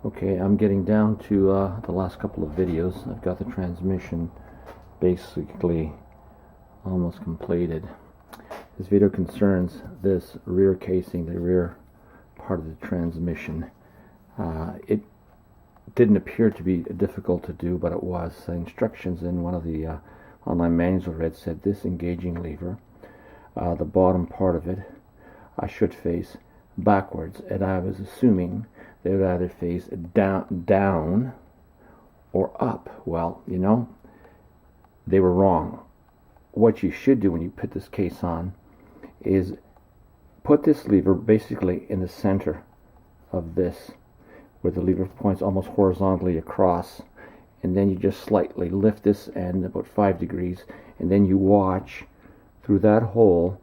Okay, I'm getting down to the last couple of videos. I've got the transmission basically almost completed. This video concerns this rear casing, the rear part of the transmission. It didn't appear to be difficult to do, but it was. The instructions in one of the online manuals I read said this engaging lever, the bottom part of it, should face backwards, and I was assuming they would either face down or up. Well, you know, they were wrong. What you should do when you put this case on is put this lever basically in the center of this, where the lever points almost horizontally across, and then you just slightly lift this end about 5 degrees, and then you watch through that hole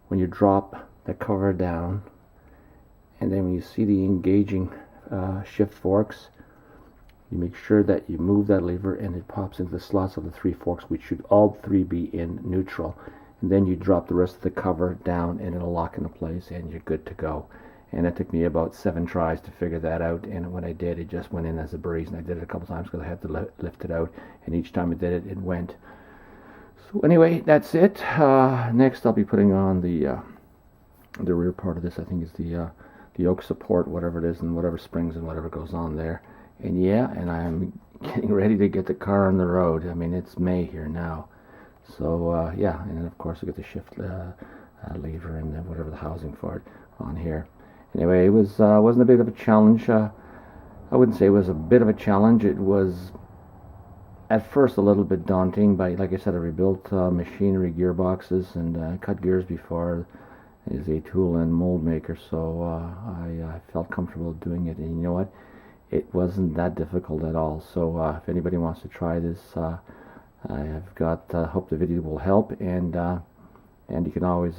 when you drop the cover down, and then when you see the engaging shift forks, you make sure that you move that lever and it pops into the slots of the 3 forks, which should all 3 be in neutral, and then you drop the rest of the cover down and it'll lock into place and you're good to go. And it took me about 7 tries to figure that out, and when I did, it just went in as a breeze, and I did it a couple times because I had to lift it out, and each time I did it, it went. So anyway, that's it. Next I'll be putting on the rear part of this. I think is the yoke support, whatever it is, and whatever springs and whatever goes on there. And yeah, and I'm getting ready to get the car on the road. I mean, it's May here now. So yeah, and then of course we get the shift lever and then whatever the housing for it on here. Anyway, it wasn't a bit of a challenge. I wouldn't say it was a bit of a challenge. It was at first a little bit daunting, but like I said, I rebuilt machinery, gearboxes, and cut gears before as a tool and mold maker, so I felt comfortable doing it. And you know what? It wasn't that difficult at all. So if anybody wants to try this, I've got hope the video will help, and you can always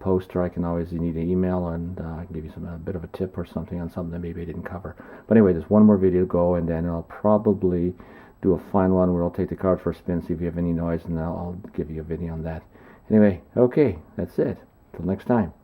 post, or I can always, you need an email, and I can give you a bit of a tip or something on something that maybe I didn't cover. But anyway, there's one more video to go, and then I'll probably do a final one where I'll take the car for a spin, see if you have any noise, and I'll give you a video on that. Anyway, okay, that's it. Till next time.